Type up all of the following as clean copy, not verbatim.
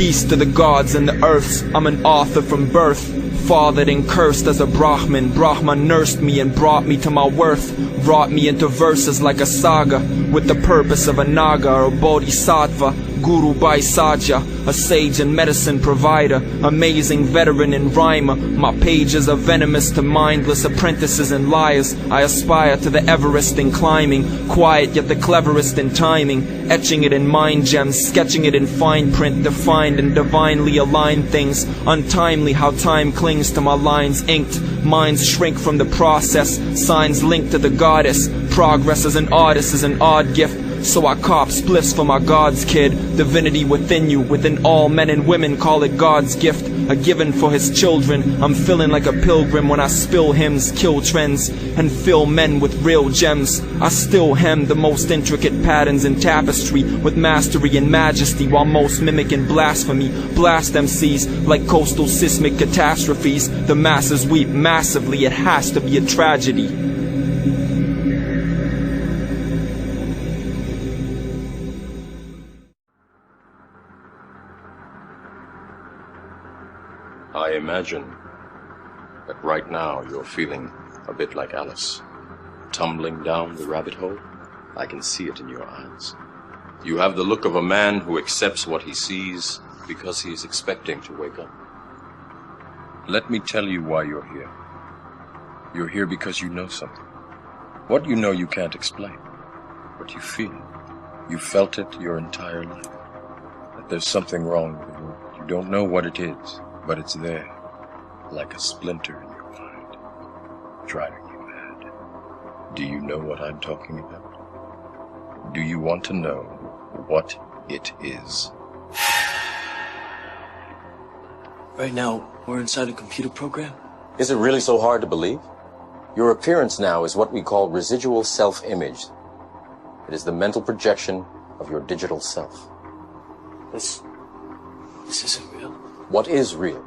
Peace to the gods and the earths. I'm an author from birth, fathered and cursed as a Brahmin. Brahman nursed me and brought me to my worth, brought me into verses like a saga, with the purpose of a naga or bodhisattva. Guru Bhaisajya, a sage and medicine provider, amazing veteran and rhymer. My pages are venomous to mindless apprentices and liars. I aspire to the Everest in climbing, quiet yet the cleverest in timing, etching it in mind gems, sketching it in fine print, defined and divinely aligned things. Untimely how time clings to my lines inked, minds shrink from the process, signs linked to the goddess. Progress as an artist is an odd gift, so I cop spliffs for my God's kid. Divinity within you, within all men and women, call it God's gift, a given for his children. I'm feeling like a pilgrim when I spill hymns, kill trends, and fill men with real gems. I still hem the most intricate patterns in tapestry with mastery and majesty, while most mimic in blasphemy. Blast MCs like coastal seismic catastrophes. The masses weep massively, it has to be a tragedy. I imagine that right now you're feeling a bit like Alice, tumbling down the rabbit hole. I can see it in your eyes. You have the look of a man who accepts what he sees because he is expecting to wake up. Let me tell you why you're here. You're here because you know something. What you know you can't explain, but you feel it. You felt it your entire life, that there's something wrong with the world. You don't know what it is, but it's there, like a splinter in your mind, driving you mad. Do you know what I'm talking about? Do you want to know what it is? Right now, we're inside a computer program. Is it really so hard to believe? Your appearance now is what we call residual self-image. It is the mental projection of your digital self. This isn't real. What is real?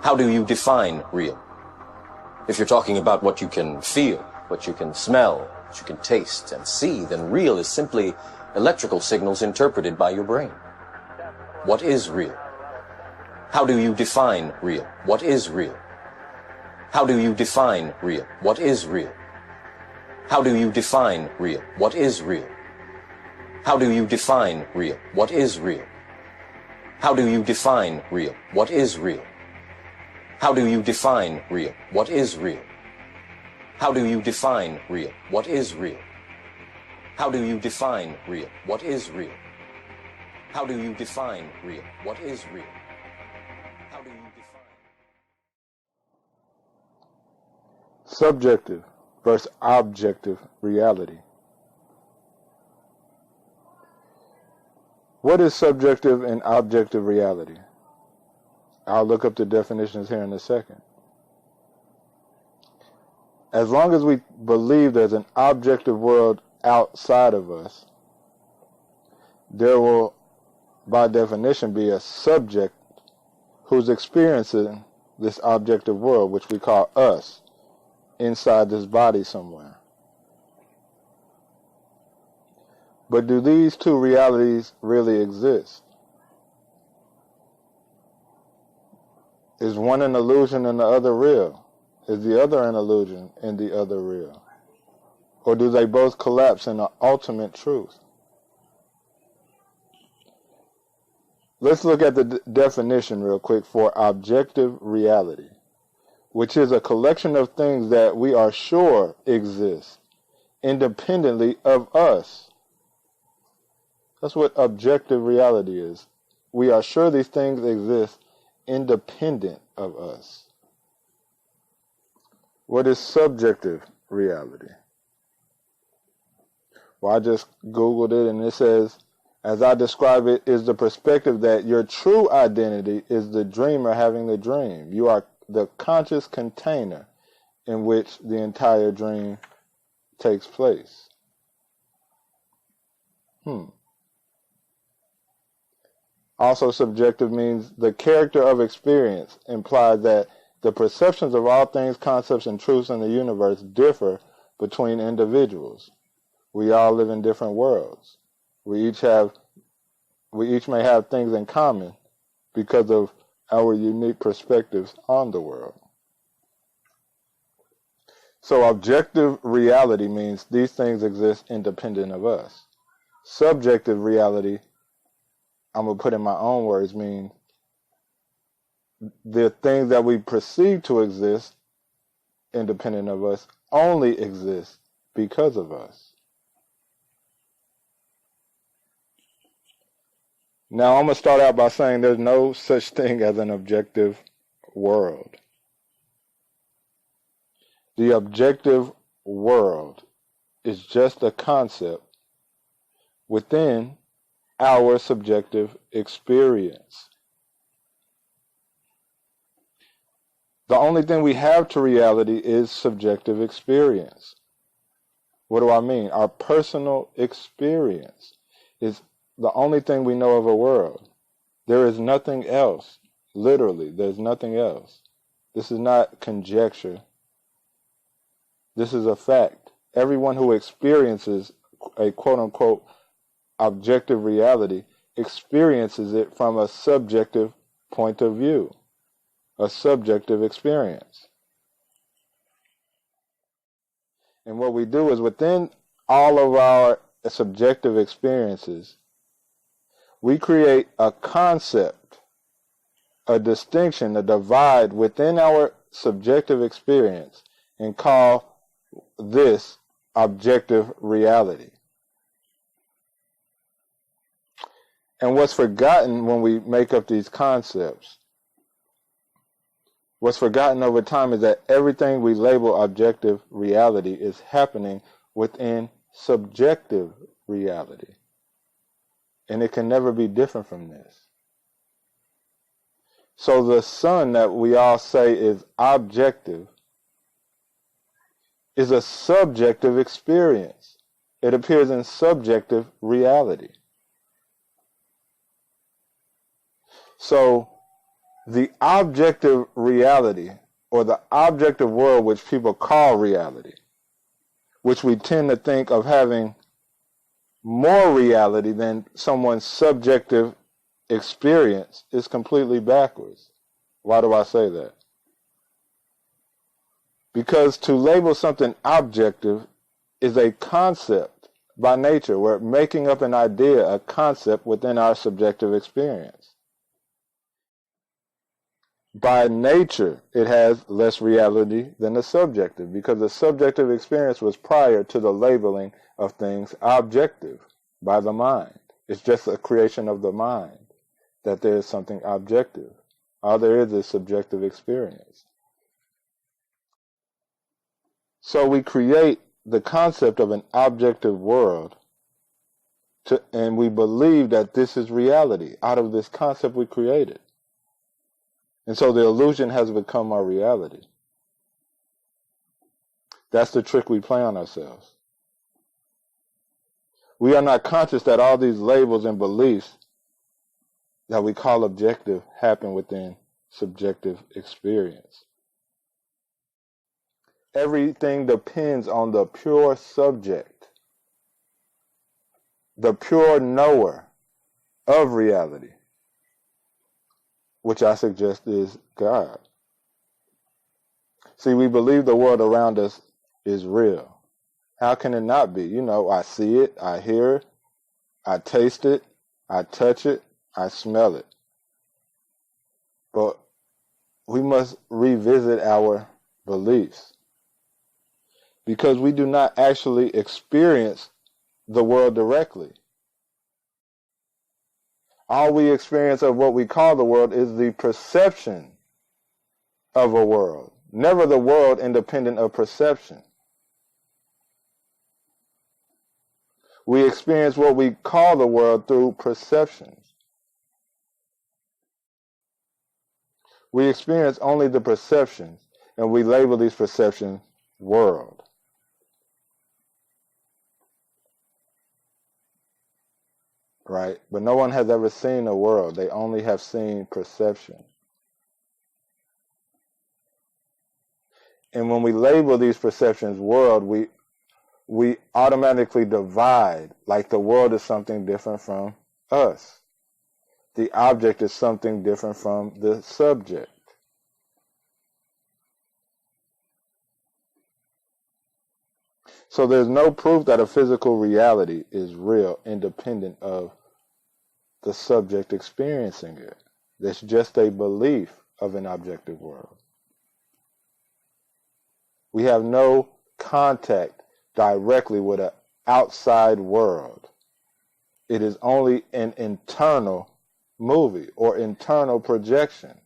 How do you define real? If you're talking about what you can feel, what you can smell, what you can taste and see, then real is simply electrical signals interpreted by your brain. What is real? How do you define real? What is real? How do you define real? What is real? How do you define real? What is real? How do you define real? What is real? How do you define real? What is real? How do you define real? What is real? How do you define real? What is real? How do you define real? What is real? How do you define real? What is real? How do you define? Subjective versus objective reality. What is subjective and objective reality? I'll look up the definitions here in a second. As long as we believe there's an objective world outside of us, there will, by definition, be a subject who's experiencing this objective world, which we call us, inside this body somewhere. But do these two realities really exist? Is one an illusion and the other real? Is the other an illusion and the other real? Or do they both collapse in the ultimate truth? Let's look at the definition real quick for objective reality, which is a collection of things that we are sure exist independently of us. That's what objective reality is. We are sure these things exist independent of us. What is subjective reality? Well, I just Googled it and it says, as I describe it, is the perspective that your true identity is the dreamer having the dream. You are the conscious container in which the entire dream takes place. Also, subjective means the character of experience implies that the perceptions of all things, concepts, and truths in the universe differ between individuals. We all live in different worlds. We we each may have things in common because of our unique perspectives on the world. So objective reality means these things exist independent of us. Subjective reality, I'm going to put in my own words, means the things that we perceive to exist independent of us only exist because of us. Now, I'm going to start out by saying there's no such thing as an objective world. The objective world is just a concept within our subjective experience. The only thing we have to reality is subjective experience. What do I mean? Our personal experience is the only thing we know of a world. There is nothing else. Literally, there's nothing else. This is not conjecture. This is a fact. Everyone who experiences a quote-unquote objective reality experiences it from a subjective point of view, a subjective experience. And what we do is within all of our subjective experiences, we create a concept, a distinction, a divide within our subjective experience and call this objective reality. And what's forgotten when we make up these concepts, what's forgotten over time is that everything we label objective reality is happening within subjective reality. And it can never be different from this. So the sun that we all say is objective is a subjective experience. It appears in subjective reality. So the objective reality, or the objective world which people call reality, which we tend to think of having more reality than someone's subjective experience, is completely backwards. Why do I say that? Because to label something objective is a concept by nature. We're making up an idea, a concept within our subjective experience. By nature, it has less reality than the subjective, because the subjective experience was prior to the labeling of things objective by the mind. It's just a creation of the mind that there is something objective. All there is subjective experience. So we create the concept of an objective world, and we believe that this is reality out of this concept we created. And so the illusion has become our reality. That's the trick we play on ourselves. We are not conscious that all these labels and beliefs that we call objective happen within subjective experience. Everything depends on the pure subject, the pure knower of reality, which I suggest is God. See, we believe the world around us is real. How can it not be? You know, I see it, I hear it, I taste it, I touch it, I smell it. But we must revisit our beliefs, because we do not actually experience the world directly. All we experience of what we call the world is the perception of a world, never the world independent of perception. We experience what we call the world through perceptions. We experience only the perceptions, and we label these perceptions world. Right? But no one has ever seen a world. They only have seen perception. And when we label these perceptions world, we automatically divide, like the world is something different from us. the object is something different from the subject. So there's no proof that a physical reality is real independent of the subject experiencing it. That's just a belief of an objective world. We have no contact directly with an outside world. It is only an internal movie or internal projection,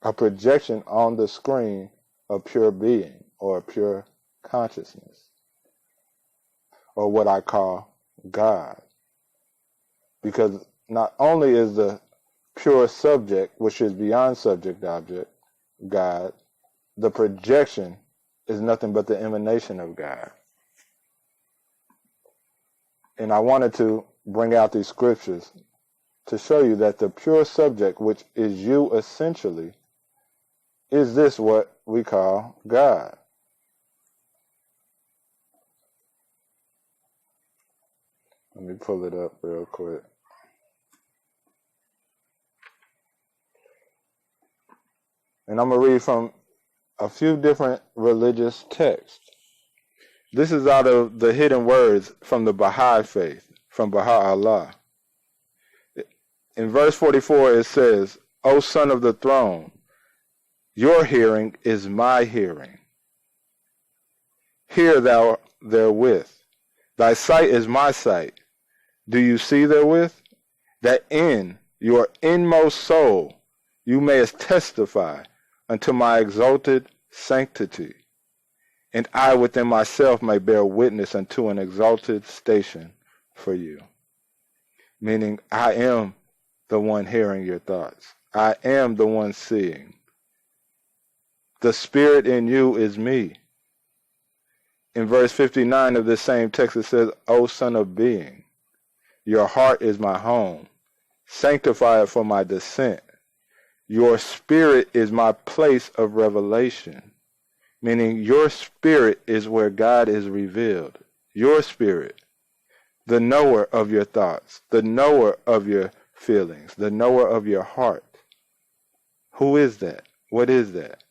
a projection on the screen of pure being or pure consciousness, or what I call God. Because not only is the pure subject, which is beyond subject object, God, the projection is nothing but the emanation of God. And I wanted to bring out these scriptures to show you that the pure subject, which is you essentially, is this what we call God. Let me pull it up real quick. And I'm going to read from a few different religious texts. This is out of the Hidden Words from the Baha'i Faith, from Baha'u'llah. In verse 44 it says, O son of the throne, your hearing is my hearing. Hear thou therewith. Thy sight is my sight. Do you see therewith? That in your inmost soul you mayest testify unto my exalted sanctity, and I within myself may bear witness unto an exalted station for you. Meaning, I am the one hearing your thoughts. I am the one seeing. The spirit in you is me. In verse 59 of this same text it says, O son of being, your heart is my home. Sanctify it for my descent. Your spirit is my place of revelation. Meaning your spirit is where God is revealed. Your spirit, the knower of your thoughts, the knower of your feelings, the knower of your heart. Who is that? What is that?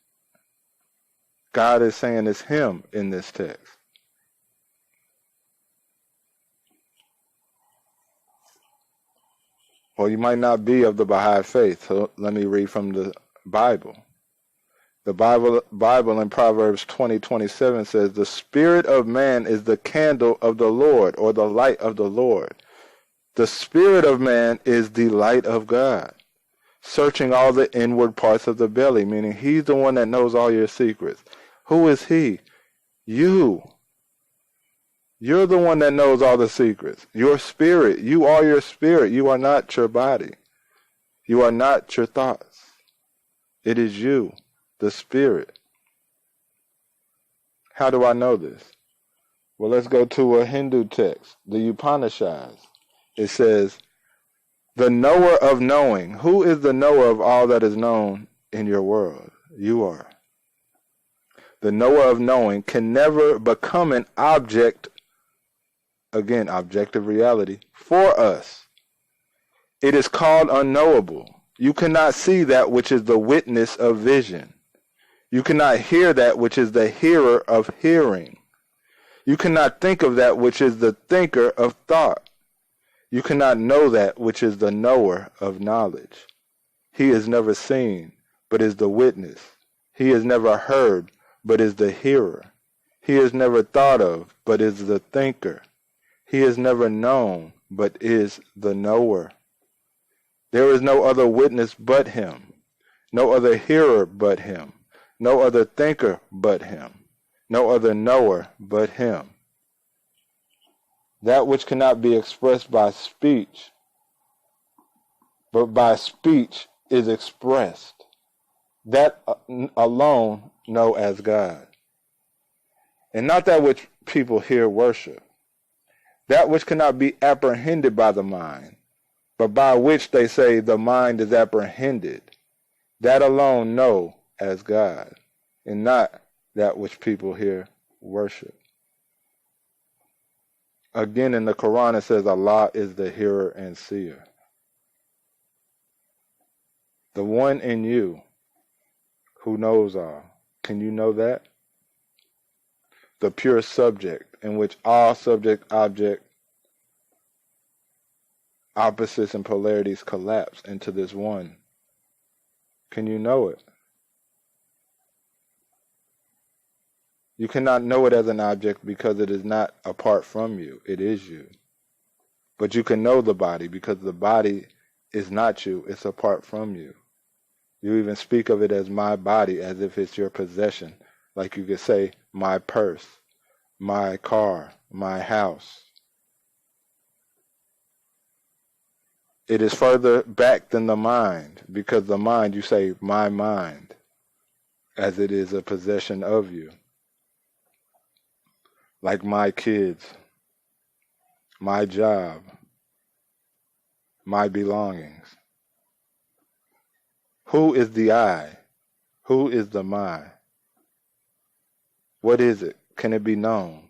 God is saying it's him in this text. Well, you might not be of the Baha'i faith, so let me read from the Bible. The Bible in Proverbs 20:27 says, the spirit of man is the candle of the Lord, or the light of the Lord. The spirit of man is the light of God, searching all the inward parts of the belly, meaning he's the one that knows all your secrets. Who is he? You. You're the one that knows all the secrets. Your spirit. You are your spirit. You are not your body. You are not your thoughts. It is you, the spirit. How do I know this? Well, let's go to a Hindu text, the Upanishads. It says, the knower of knowing. Who is the knower of all that is known in your world? You are. The knower of knowing can never become an object, again, objective reality, for us. It is called unknowable. You cannot see that which is the witness of vision. You cannot hear that which is the hearer of hearing. You cannot think of that which is the thinker of thought. You cannot know that which is the knower of knowledge. He is never seen, but is the witness. He is never heard, but is the hearer. He is never thought of, but is the thinker. He is never known, but is the knower. There is no other witness but him, no other hearer but him, no other thinker but him, no other knower but him. That which cannot be expressed by speech, but by speech is expressed. That alone know as God. And not that which people here worship. That which cannot be apprehended by the mind, but by which they say the mind is apprehended. That alone know as God, and not that which people here worship. Again, in the Quran it says Allah is the hearer and seer. The one in you who knows all. Can you know that? The pure subject in which all subject-object opposites and polarities collapse into this one. Can you know it? You cannot know it as an object because it is not apart from you. It is you. But you can know the body because the body is not you. It's apart from you. You even speak of it as my body as if it's your possession. Like you could say, my purse, my car, my house. It is further back than the mind, because the mind, you say, my mind, as it is a possession of you. Like my kids, my job, my belongings. Who is the I? Who is the my? What is it? Can it be known?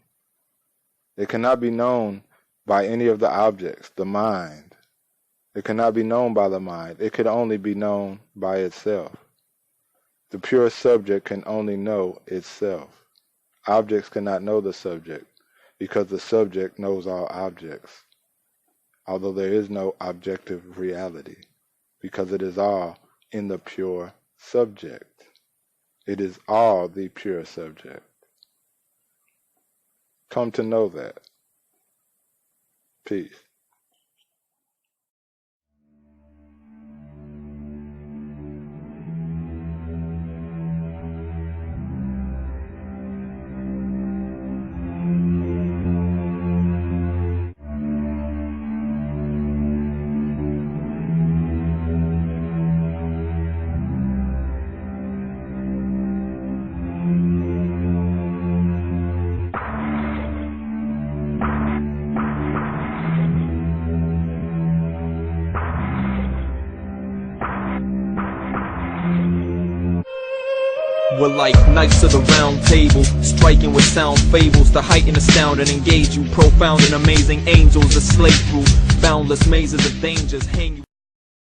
It cannot be known by any of the objects, the mind. It cannot be known by the mind. It could only be known by itself. The pure subject can only know itself. Objects cannot know the subject because the subject knows all objects, although there is no objective reality because it is all in the pure subject. It is all the pure subject. Come to know that. Peace. We're like knights of the round table, striking with sound fables to heighten, astound, and engage you. Profound and amazing angels that slay through boundless mazes of dangers, hang you.